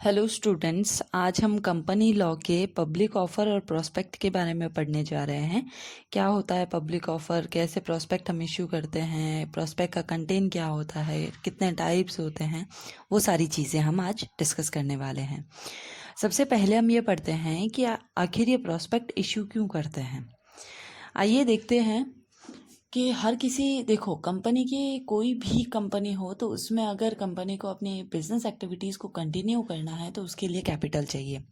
Hello students, आज हम company law के पब्लिक ऑफर और प्रोस्पेक्ट के बारे में पढ़ने जा रहे हैं। क्या होता है पब्लिक ऑफर, कैसे प्रोस्पेक्ट हम इश्यू करते हैं, प्रोस्पेक्ट का कंटेंट क्या होता है, कितने टाइप्स होते हैं, वो सारी चीज़ें हम आज डिस्कस करने वाले हैं। सबसे पहले हम ये पढ़ते हैं कि आखिर ये प्रोस्पेक्ट इश्यू क्यों करते हैं। आइए देखते हैं कि हर किसी देखो, कंपनी की कोई भी कंपनी हो तो उसमें अगर कंपनी को अपनी बिजनेस एक्टिविटीज़ को कंटिन्यू करना है तो उसके लिए कैपिटल चाहिए।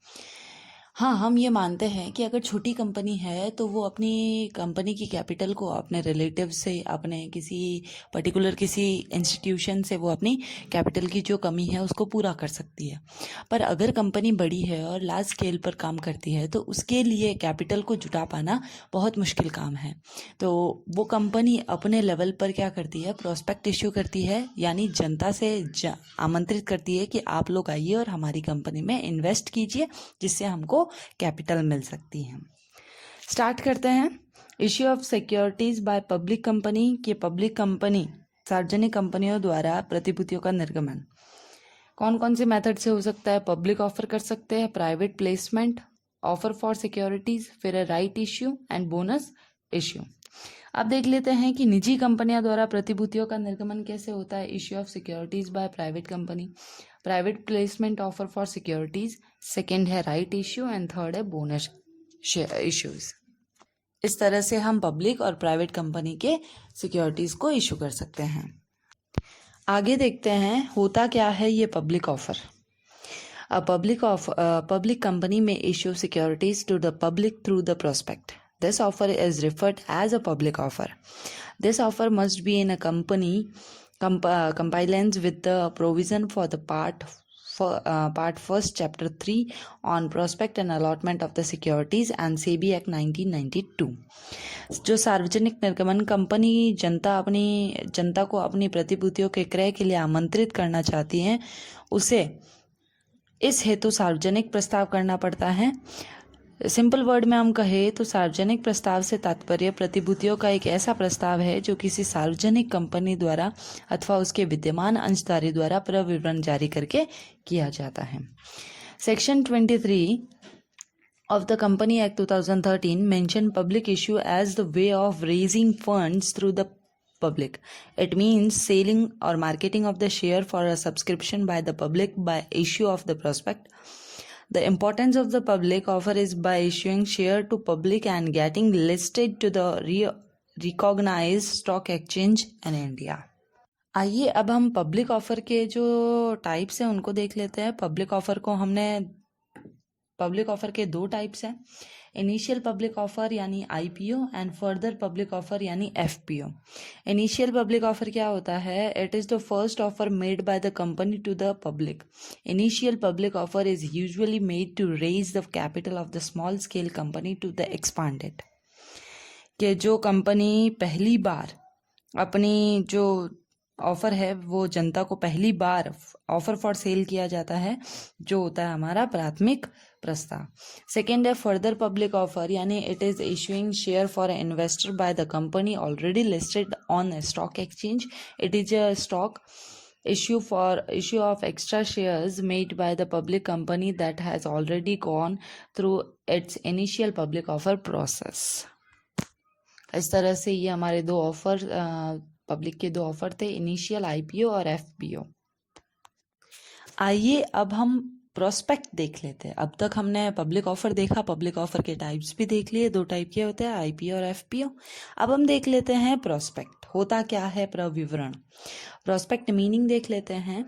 हाँ, हम ये मानते हैं कि अगर छोटी कंपनी है तो वो अपनी कंपनी की कैपिटल को अपने रिलेटिव से, अपने किसी पर्टिकुलर किसी इंस्टीट्यूशन से वो अपनी कैपिटल की जो कमी है उसको पूरा कर सकती है। पर अगर कंपनी बड़ी है और लार्ज स्केल पर काम करती है तो उसके लिए कैपिटल को जुटा पाना बहुत मुश्किल काम है। तो वो कंपनी अपने लेवल पर क्या करती है, प्रोस्पेक्ट इश्यू करती है, यानी जनता से आमंत्रित करती है कि आप लोग आइए और हमारी कंपनी में इन्वेस्ट कीजिए, जिससे हमको कैपिटल मिल सकती है। स्टार्ट करते हैं। Issue of securities by public company के पब्लिक कंपनी सार्वजनिक कंपनियों द्वारा प्रतिभूतियों का निर्गमन कौन कौन से मेथड से हो सकता है। पब्लिक ऑफर कर सकते हैं, private placement, offer for securities, फिर right issue and bonus issue. अब देख लेते हैं कि निजी कंपनियों द्वारा प्रतिभूतियों का निर्गमन कैसे होता है। Issue of securities by private company, private placement, offer for securities, second है राइट इश्यू एंड थर्ड है बोनस इश्यूज। इस तरह से हम पब्लिक और प्राइवेट कंपनी के सिक्योरिटीज को इशू कर सकते हैं। आगे देखते हैं होता क्या है ये पब्लिक ऑफर। पब्लिक कंपनी में issue securities to the public through the prospect. This offer is referred as a public offer. This offer must be in a company compliance with the provision for the part first chapter 3 on prospect and allotment of the securities and SEBI Act 1992. जो सार्वजनिक निर्गमन company जनता को अपनी प्रतिभूतियों के क्रय के लिए आमंत्रित करना चाहती हैं, उसे इस हेतु सार्वजनिक प्रस्ताव करना पड़ता है। सिंपल वर्ड में हम कहें तो सार्वजनिक प्रस्ताव से तात्पर्य प्रतिभूतियों का एक ऐसा प्रस्ताव है जो किसी सार्वजनिक कंपनी द्वारा अथवा उसके विद्यमान अंशधारी द्वारा प्रविवरण जारी करके किया जाता है। Section 23 of the Company Act 2013 mentioned public issue as the way of raising funds through the public. It means selling or marketing of the share for a subscription by the public by issue of the prospect. The importance of the public offer is by issuing share to public and getting listed to the recognized stock exchange in India. आइए अब हम public offer के जो types हैं उनको देख लेते हैं। पब्लिक ऑफर के दो टाइप्स हैं, इनिशियल पब्लिक ऑफर यानी IPO and further public offer यानी एफपीओ। इनिशियल पब्लिक ऑफर क्या होता है? It is the first offer made by the company to the public. Initial public offer is usually made to raise the capital of the small scale company to the expanded. कि जो company पहली बार अपनी जो offer है वो जनता को पहली बार offer for sale किया जाता है, जो होता है हमारा प्राथमिक प्रस्ताव। सेकेंड है फर्दर पब्लिक ऑफर, यानी it is issuing share for investor bye the company already listed on stock exchange. It is a stock issue of extra shares made by the public company that has already gone through its initial public offer process. इस तरह से ये हमारे दो offer, public के दो offer थे, initial IPO और एफपीओ। आइए अब हम प्रोस्पेक्ट देख लेते हैं। अब तक हमने पब्लिक ऑफर देखा, पब्लिक ऑफर के टाइप्स भी देख लिए, दो टाइप के होते हैं, आईपीओ और एफपीओ। अब हम देख लेते हैं प्रोस्पेक्ट होता क्या है, प्रविवरण। प्रोस्पेक्ट मीनिंग देख लेते हैं।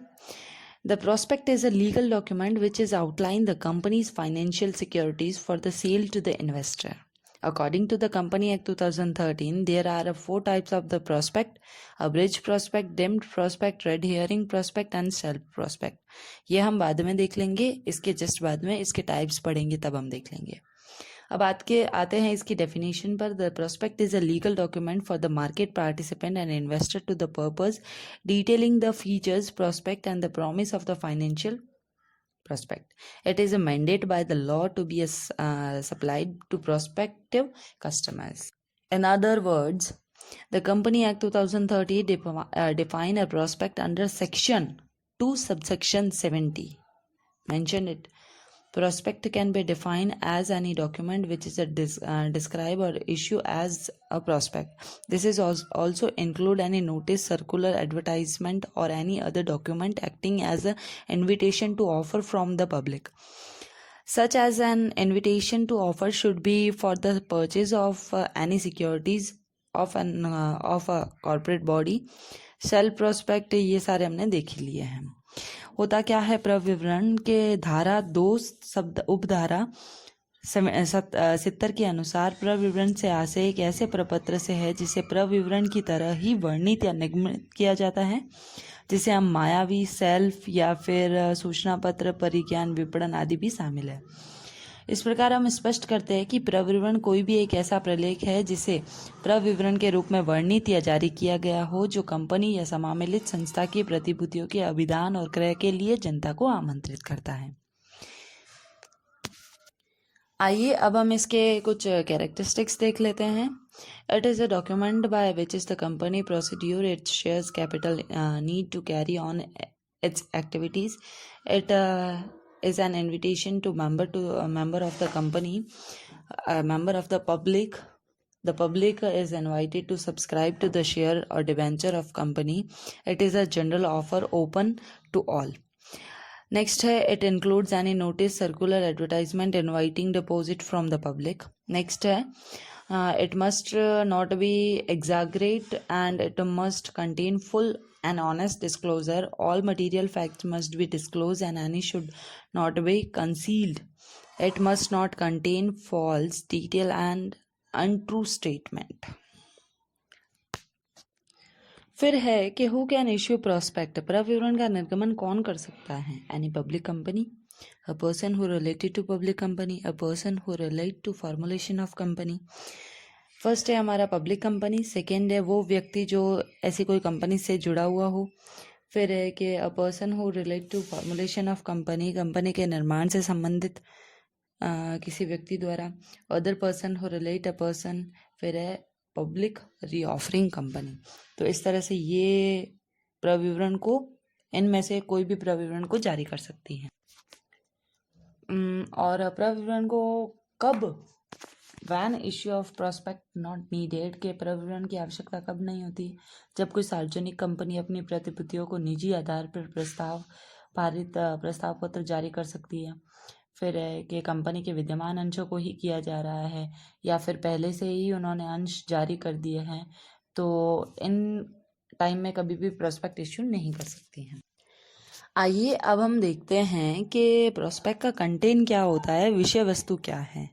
The prospect is a legal document which is outline the company's financial securities for the sale to the investor. According to the Company Act 2013, there are four types of the prospect: abridged prospect, dimmed prospect, red herring prospect and self prospect. ये हम बाद में देख लेंगे, इसके just बाद में इसके टाइप्स पढ़ेंगे तब हम देख लेंगे। अब आते हैं इसकी डेफिनेशन पर। The prospect is a legal document for the market participant and investor to the purpose detailing the features, prospect and the promise of the financial prospect. It is a mandate by the law to be supplied to prospective customers. In other words, the Company Act 2030 define a prospect under Section 2 subsection 70. mentioned it. Prospect can be defined as any document which is describe or issue as a prospect. This is also include any notice, circular, advertisement or any other document acting as an invitation to offer from the public. Such as an invitation to offer should be for the purchase of any securities of a corporate body. Self prospect, ये सारे हमने देख ही लिए हैं. होता क्या है, प्रविवरण के धारा 2 शब्द उपधारा 70 के अनुसार प्रविवरण से आशय एक ऐसे प्रपत्र से है जिसे प्रविवरण की तरह ही वर्णित या निगमित किया जाता है, जिसे हम मायावी, सेल्फ या फिर सूचना पत्र, परिज्ञान, विपणन आदि भी शामिल है. इस प्रकार हम स्पष्ट करते हैं कि प्रविवरण कोई भी एक ऐसा प्रलेख है जिसे प्रविवरण के रूप में वर्णित या जारी किया गया हो, जो कंपनी या समामेलित संस्था की प्रतिभूतियों के अभिदान और क्रय के लिए जनता को आमंत्रित करता है. आइए अब हम इसके कुछ कैरेक्टरिस्टिक्स देख लेते हैं. It is a document by which is the company procedure its shares capital need to carry on its activities. It is an invitation to a member of the company, a member of the public. The public is invited to subscribe to the share or debenture of company. It is a general offer open to all. Next है, it includes any notice, circular, advertisement inviting deposit from the public. Next है, it must not be exaggerate and it must contain full and honest disclosure. All material facts must be disclosed and any should not be concealed. It must not contain false detail and untrue statement. फिर है कि who can issue prospect. प्रविवरण का निर्गमन कौन कर सकता है? Any public company, a person who related to public company, a person who relate to formulation of company. First है हमारा पब्लिक कंपनी. सेकेंड है वो व्यक्ति जो ऐसी कोई कंपनी से जुड़ा हुआ हो. फिर है कि a person who relate to formulation of company, company के निर्माण से संबंधित किसी व्यक्ति द्वारा. Other person who relate a person. फिर है पब्लिक रीऑफरिंग कंपनी. तो इस तरह से ये प्रविवरण को, इनमें से कोई भी प्रविवरण को जारी कर सकती हैं. और प्रविवरण को कब, when issue of prospect not needed, के प्रविवरण की आवश्यकता कब नहीं होती? जब कोई सार्वजनिक कंपनी अपनी प्रतिभूतियों को निजी आधार पर प्रस्ताव पत्र जारी कर सकती है. फिर है कि कंपनी के विद्यमान अंशों को ही किया जा रहा है या फिर पहले से ही उन्होंने अंश जारी कर दिए हैं, तो इन टाइम में कभी भी प्रॉस्पेक्ट इश्यू नहीं कर सकती हैं. आइए अब हम देखते हैं कि प्रॉस्पेक्ट का कंटेंट क्या होता है, विषय वस्तु क्या है.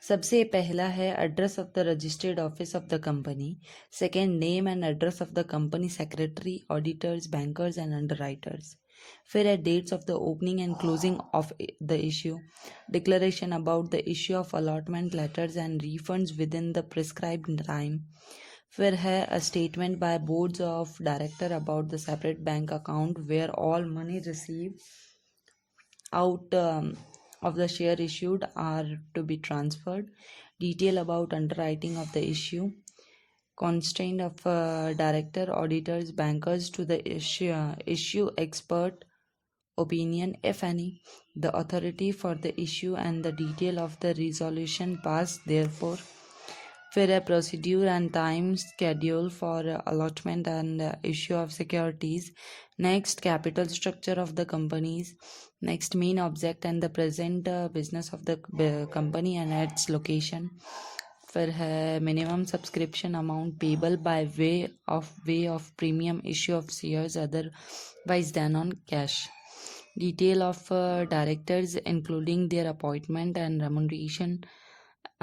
सबसे पहला है address of the registered office of the company. Second, name and address of the company secretary, auditors, bankers and underwriters. फिर है dates of the opening and closing of the issue, declaration about the issue of allotment letters and refunds within the prescribed time. फिर है a statement by boards of director about the separate bank account where all money receive out of the share issued are to be transferred. Detail about underwriting of the issue. Constraint of director, auditors, bankers to the issue expert opinion, if any. The authority for the issue and the detail of the resolution passed therefore. फिर है procedure and time schedule for allotment and issue of securities. Next, capital structure of the companies. Next, main object and the present business of the company and its location. फिर है minimum subscription amount payable by way of premium issue of shares otherwise than on cash. Detail of directors including their appointment and remuneration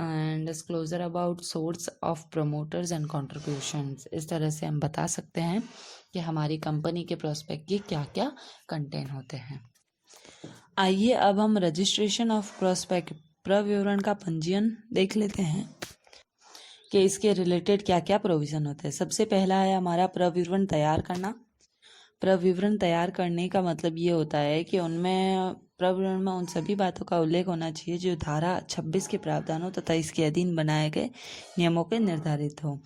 and disclosure about source of promoters and contributions. इस तरह से हम बता सकते हैं कि हमारी company के प्रोस्पेक्ट के क्या क्या कंटेंट होते हैं. आइए अब हम रजिस्ट्रेशन ऑफ प्रोस्पेक्ट, प्रविवरण का पंजीयन देख लेते हैं कि इसके रिलेटेड क्या क्या प्रोविज़न होते हैं. सबसे पहला है हमारा प्रविवरण तैयार करना. प्रविवरण तैयार करने का मतलब ये होता है कि उनमें प्रविवरण में उन सभी बातों का उल्लेख होना चाहिए जो धारा 26 के प्रावधानों तथा इसके अधीन बनाए गए नियमों के निर्धारित हो।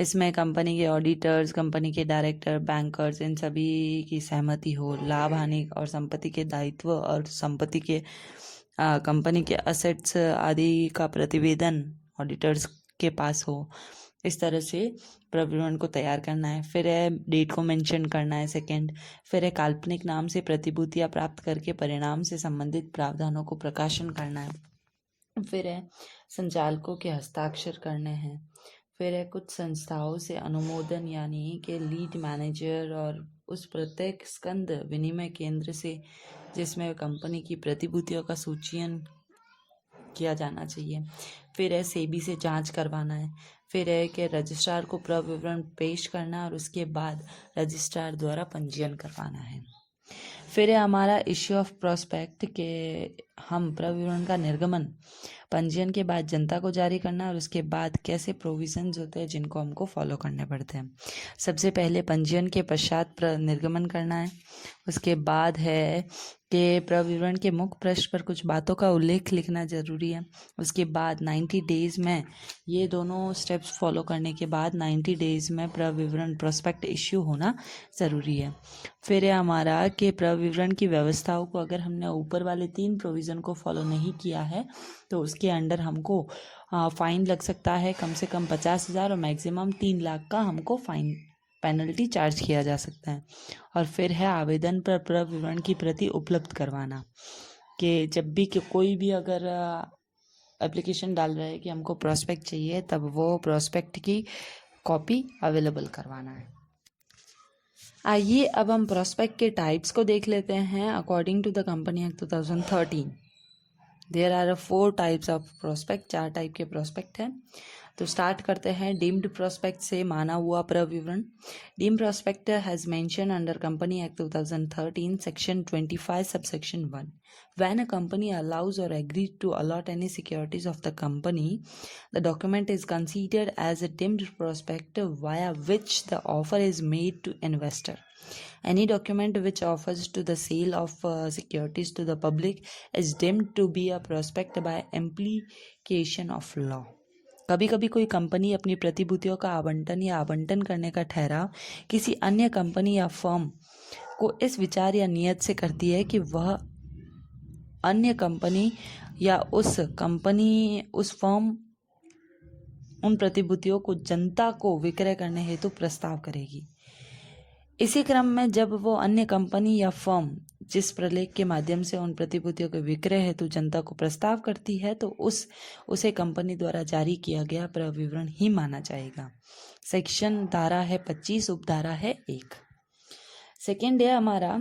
इसमें कंपनी के ऑडिटर्स, कंपनी के डायरेक्टर, बैंकर्स, इन सभी की सहमति हो। लाभ, हानि और संपत्ति के दायित्व और संपत्ति के कंपनी के असेट्स आदि का प्रतिवेदन ऑडिटर्स के पास हो। इस तरह से प्रविवरण को तैयार करना है। फिर है डेट को मेंशन करना है सेकंड। फिर है काल्पनिक नाम से प्रतिभूतियां प्राप्त करके परिणाम से संबंधित प्रावधानों को प्रकाशन करना है। फिर है संचालकों के हस्ताक्षर करने हैं। फिर है कुछ संस्थाओं से अनुमोदन यानी कि लीड मैनेजर और उस प्रत्येक स्कंद विनिमय केंद्र से जिसमें कंपनी की प्रतिभूतियों का सूचीयन किया जाना चाहिए। फिर है सेबी से जांच करवाना है। फिर है कि रजिस्ट्रार को प्रविवरण पेश करना और उसके बाद रजिस्ट्रार द्वारा पंजीयन करवाना है। फिर है हमारा इश्यू ऑफ प्रोस्पेक्ट के हम प्रविवरण का निर्गमन पंजीयन के बाद जनता को जारी करना और उसके बाद कैसे प्रोविजंस होते हैं जिनको हमको फॉलो करने पड़ते हैं। सबसे पहले पंजीयन के पश्चात निर्गमन करना है। उसके बाद है कि प्रविवरण के मुख्य पृष्ठ पर कुछ बातों का उल्लेख लिखना जरूरी है। उसके बाद 90 डेज में ये दोनों स्टेप्स फॉलो करने के बाद 90 डेज में प्रविवरण प्रोस्पेक्ट इश्यू होना ज़रूरी है। फिर है हमारा कि प्रविवरण की व्यवस्थाओं को अगर हमने ऊपर वाले 3 प्रोविज़न को फॉलो नहीं किया है तो उसके अंडर हमको फाइन लग सकता है कम से कम 50,000 और मैक्सिमम 3 लाख का हमको फाइन पेनल्टी चार्ज किया जा सकता है। और फिर है आवेदन पर प्रविवरण की प्रति उपलब्ध करवाना कि जब भी कोई भी अगर एप्लीकेशन डाल रहा है कि हमको प्रोस्पेक्ट चाहिए तब वो प्रोस्पेक्ट की कॉपी अवेलेबल करवाना है। आइए अब हम प्रोस्पेक्ट के टाइप्स को देख लेते हैं। According to the company act 2013 there are 4 types of prospect. 4 type के प्रोस्पेक्ट हैं। तो स्टार्ट करते हैं डीम्ड प्रोस्पेक्ट से, माना हुआ प्रविवरण। Deemed prospect has mention under company act 2013 section 25 subsection 1 when a company allows or agrees to allot any securities of the company, the document is considered as a deemed prospect via which the offer is made to investor. Any document which offers to the sale of securities to the public is deemed to be a prospect by implication of law. कभी कभी कोई company अपनी प्रतिभूतियों का आवंटन या आवंटन करने का ठहराव किसी अन्य कंपनी या फर्म को इस विचार या नियत से करती है कि वह अन्य कंपनी या उस फर्म उन प्रतिभूतियों को जनता को विक्रय करने हेतु प्रस्ताव करेगी। इसी क्रम में जब वो अन्य कंपनी या फर्म जिस प्रलेख के माध्यम से उन प्रतिभूतियों के विक्रय हेतु जनता को प्रस्ताव करती है तो उसे कंपनी द्वारा जारी किया गया प्रविवरण ही माना जाएगा। सेक्शन धारा है 25, उपधारा है 1। सेकेंड है हमारा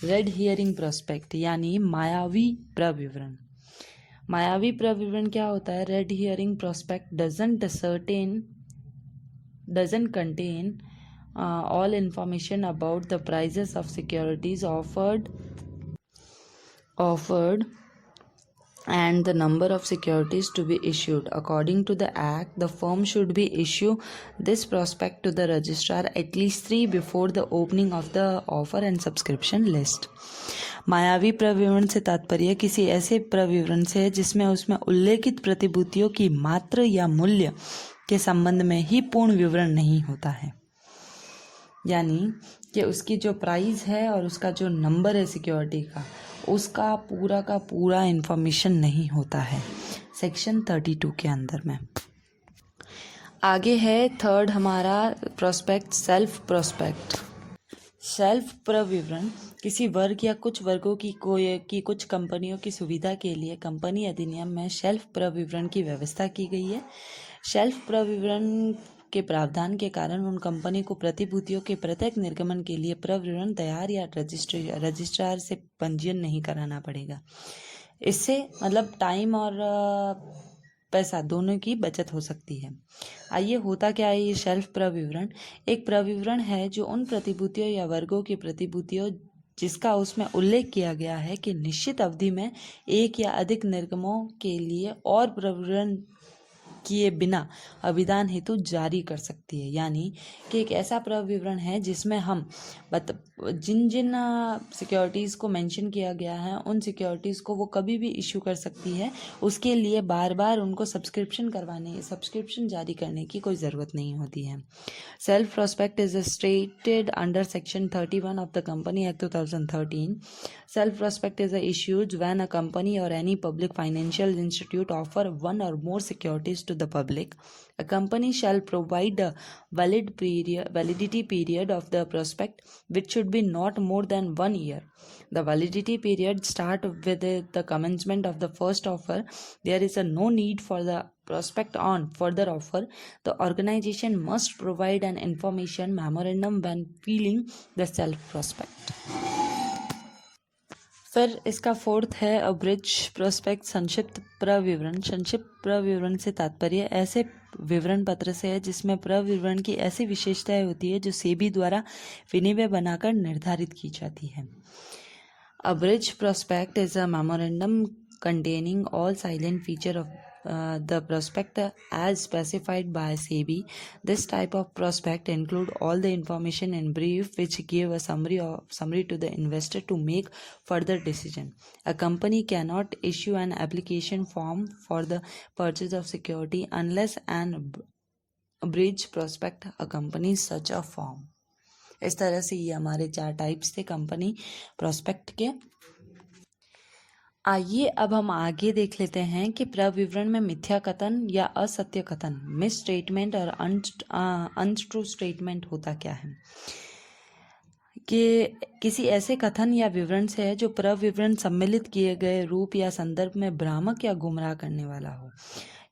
रेड हियरिंग प्रोस्पेक्ट यानी मायावी प्रविवरण। मायावी प्रविवरण क्या होता है? Red herring prospect doesn't contain all information about the prices of securities offered and the number of securities to be issued. According to the Act, the firm should be issue this prospect to the registrar at least 3 before the opening of the offer and subscription list. मायावी प्रविवरण से तात्पर्य किसी ऐसे प्रविवरण से है जिसमें उसमें उल्लेखित प्रतिभूतियों की मात्रा या मूल्य के संबंध में ही पूर्ण विवरण नहीं होता है, यानी कि उसकी जो प्राइस है और उसका जो नंबर है सिक्योरिटी का उसका पूरा का पूरा इन्फॉर्मेशन नहीं होता है सेक्शन 32 के अंदर में। आगे है थर्ड हमारा प्रोस्पेक्ट सेल्फ प्रोस्पेक्ट। सेल्फ प्रविवरण किसी वर्ग या कुछ वर्गों की कुछ कंपनियों की सुविधा के लिए कंपनी अधिनियम में शेल्फ प्रविवरण की व्यवस्था की गई है। शेल्फ प्रविवरण के प्रावधान के कारण उन कंपनी को प्रतिभूतियों के प्रत्येक निर्गमन के लिए प्रविवरण तैयार या रजिस्ट्रार से पंजीयन नहीं कराना पड़ेगा। इससे मतलब टाइम और पैसा दोनों की बचत हो सकती है। आइए होता क्या है ये शेल्फ प्रविवरण? एक प्रविवरण है जो उन प्रतिभूतियों या वर्गों की प्रतिभूतियों जिसका उसमें उल्लेख किया गया है कि निश्चित अवधि में एक या अधिक निर्गमों के लिए और प्रविवरण किए बिना अभिदान हेतु जारी कर सकती है। यानी कि एक ऐसा प्रविवरण है जिसमें हम जिन जिन सिक्योरिटीज़ को मेंशन किया गया है उन सिक्योरिटीज़ को वो कभी भी इशू कर सकती है, उसके लिए बार बार उनको सब्सक्रिप्शन जारी करने की कोई ज़रूरत नहीं होती है। Self prospect is stated under section 31 of the Company Act 2013. Self prospect is issued when a company or any public financial institute offer one or more securities to the public. A company shall provide a validity period of the prospect, which should be not more than 1 year. The validity period start with the commencement of the first offer. There is no need for the prospect on further offer. The organization must provide an information memorandum when filing the self prospect. फिर इसका fourth है abridge prospect संक्षिप्त प्रविवरण। संक्षिप्त प्रविवरण से तात्पर्य ऐसे विवरण पत्र से है जिसमें प्रविवरण की ऐसी विशेषताएं होती है जो सेबी द्वारा विनिमय बनाकर निर्धारित की जाती है। Abridge prospect is a memorandum containing all silent feature of the prospect as specified by SEBI. This type of prospect include all the information in brief which give a summary to the investor to make further decision. A company cannot issue an application form for the purchase of security unless an abridged prospect accompanies such a form. इस तरह से ये हमारे 4 types थे company prospect के। आइए अब हम आगे देख लेते हैं कि प्रविवरण में मिथ्या कथन या असत्य कथन, मिस स्टेटमेंट और अनट्रू स्टेटमेंट होता क्या है। कि किसी ऐसे कथन या विवरण से है जो प्रविवरण सम्मिलित किए गए रूप या संदर्भ में भ्रामक या गुमराह करने वाला हो।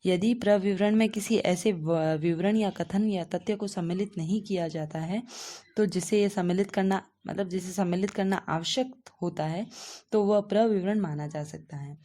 यदि प्रविवरण में किसी ऐसे विवरण या कथन या तथ्य को सम्मिलित नहीं किया जाता है तो जिसे सम्मिलित करना आवश्यक होता है तो वह प्रविवरण माना जा सकता है।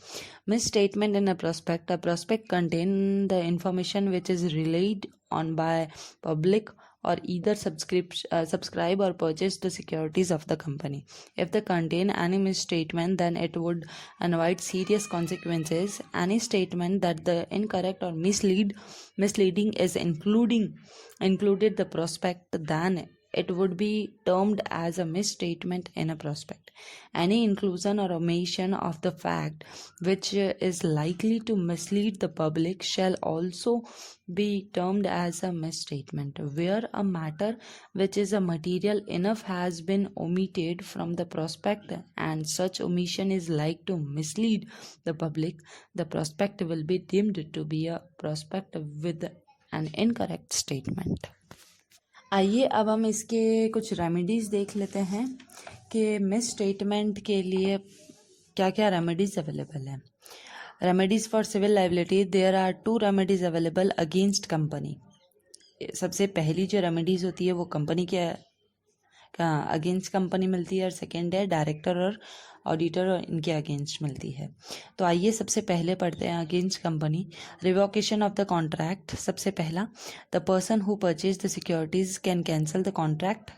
Miss statement in a prospect contain the information which is relayed on by public or either subscribe or purchase the securities of the company. If they contain any misstatement, then it would invite serious consequences. Any statement that the incorrect or misleading is included the prospect, then it would be termed as a misstatement in a prospect. Any inclusion or omission of the fact which is likely to mislead the public shall also be termed as a misstatement. Where a matter which is a material enough has been omitted from the prospect and such omission is like to mislead the public, the prospect will be deemed to be a prospect with an incorrect statement. आइए अब हम इसके कुछ remedies देख लेते हैं कि miss statement के लिए क्या क्या रेमेडीज़ अवेलेबल है। Remedies for civil liability, there are 2 remedies available against company. सबसे पहली जो रेमेडीज़ होती है वो कंपनी के अगेंस्ट कंपनी मिलती है और सेकेंड है डायरेक्टर और ऑडिटर और इनके अगेंस्ट मिलती है। तो आइए सबसे पहले पढ़ते हैं against company. Revocation of the contract, सबसे पहला, the person who purchase the securities can cancel the contract,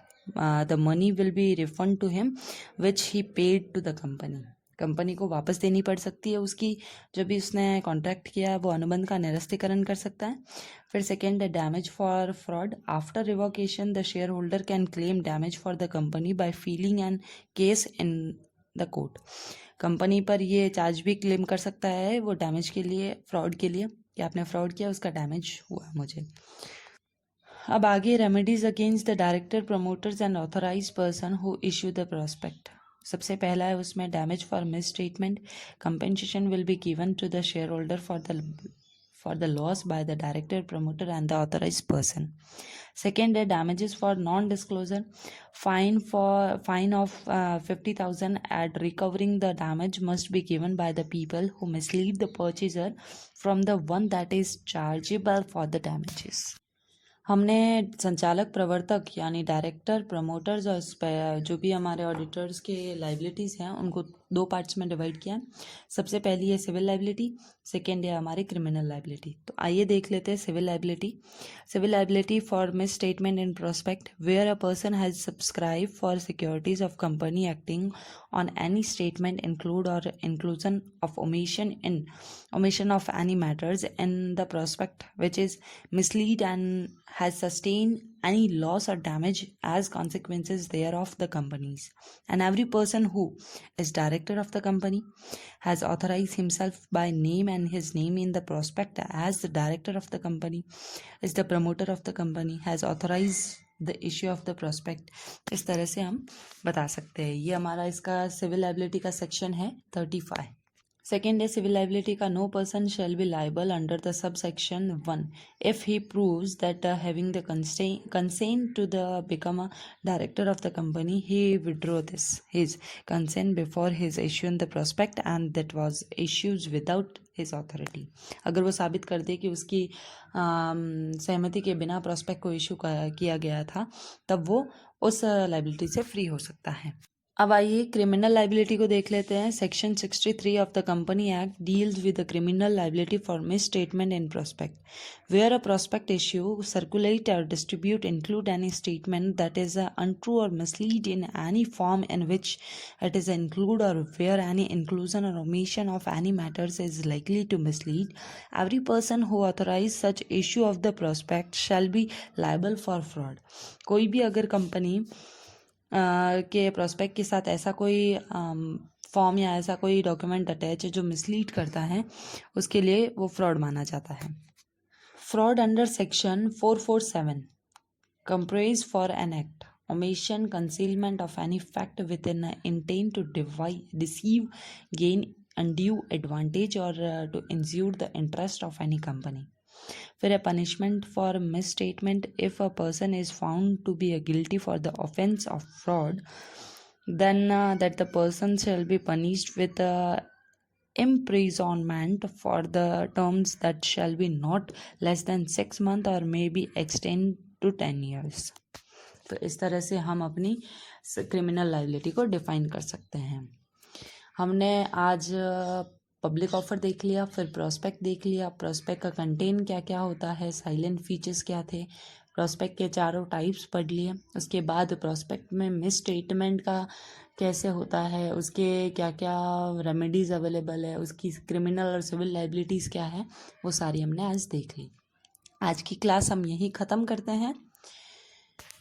the money will be refund to him which he paid to the company. Company को वापस देनी पड़ सकती है उसकी जो भी उसने कॉन्ट्रैक्ट किया है, वो अनुबंध का निरस्तीकरण कर सकता है। फिर सेकेंड है damage for fraud. After revocation the share holder can claim damage for the company by feeling an case in the court. Company पर ये चार्ज भी क्लेम कर सकता है वो डैमेज के लिए, फ्रॉड के लिए, कि आपने फ्रॉड किया, उसका डैमेज हुआ मुझे। अब आगे remedies against the director, promoters and authorise person who issue the prospect. सबसे पहला है उसमें damage for miss statement, compensation will be given to the share holder for the loss by the director, promoter and the authorized person. Second है damages for non-disclosure, fine of 50,000 and recovering the damage must be given by the people who mislead the purchaser from the one that is chargeable for the damages. हमने संचालक प्रवर्तक यानी director promoters और जो भी हमारे auditors के liabilities हैं उनको दो पार्ट्स में डिवाइड किया। सबसे पहली है सिविल लाइबिलिटी, सेकेंड है हमारी क्रिमिनल लाइबिलिटी। तो आइए देख लेते हैं civil liability. Civil liability for miss statement in prospect where a person has subscribe for securities of company acting on any statement include or inclusion of omission of any matters in the prospect which is mislead and has sustained any loss or damage as consequences thereof the companies, and every person who is director of the company has authorized himself by name and his name in the prospect as the director of the company is the promoter of the company has authorized the issue of the prospect. इस तरह से हम बता सकते हैं। ये हमारा इसका सिविल लाइबिलिटी का सेक्शन है 35। सेकेंड है सिविल लाइबिलिटी का, no person shall be liable under the sub section 1 if he proves that having the consent to the become a director of the company he withdraw this his consent before his issue in the prospect and that was issues without his authority. अगर वो साबित कर दे कि उसकी सहमति के बिना prospect को इशू किया गया था, तब वो उस लाइबिलिटी से फ्री हो सकता है। अब आइए क्रिमिनल लाइबिलिटी को देख लेते हैं। Section 63 of the company act deals with the criminal liability for miss statement in prospect where a prospect issue circulate or distribute include any statement that is untrue or mislead in any form in which it is include or where any inclusion or omission of any matters is likely to mislead every person who authorise such issue of the prospect shall be liable for fraud. कोई भी अगर company के prospect के साथ ऐसा कोई form या ऐसा कोई डॉक्यूमेंट अटैच है जो मिसलीड करता है, उसके लिए वो फ्रॉड माना जाता है। Fraud under section 447 comprise for an act omission concealment of any fact with an intent to deceive, gain undue advantage or to injure the interest of any company। फिर a punishment for misstatement if a person is found to be guilty for the offense of fraud, then that the person shall be punished with imprisonment for the terms that shall be not less than 6 months or may be extended to 10 years। तो इस तरह से हम अपनी criminal liability को define कर सकते हैं। हमने आज पब्लिक ऑफर देख लिया, फिर प्रोस्पेक्ट देख लिया, प्रोस्पेक्ट का कंटेंट क्या क्या होता है, साइलेंट फीचर्स क्या थे, प्रोस्पेक्ट के चारों टाइप्स पढ़ लिए। उसके बाद प्रोस्पेक्ट में मिस स्टेटमेंट का कैसे होता है, उसके क्या क्या रेमेडीज़ अवेलेबल है, उसकी क्रिमिनल और सिविल लाइबिलिटीज़ क्या है, वो सारी हमने आज देख ली। आज की क्लास हम यहीं ख़त्म करते हैं।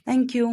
Thank you.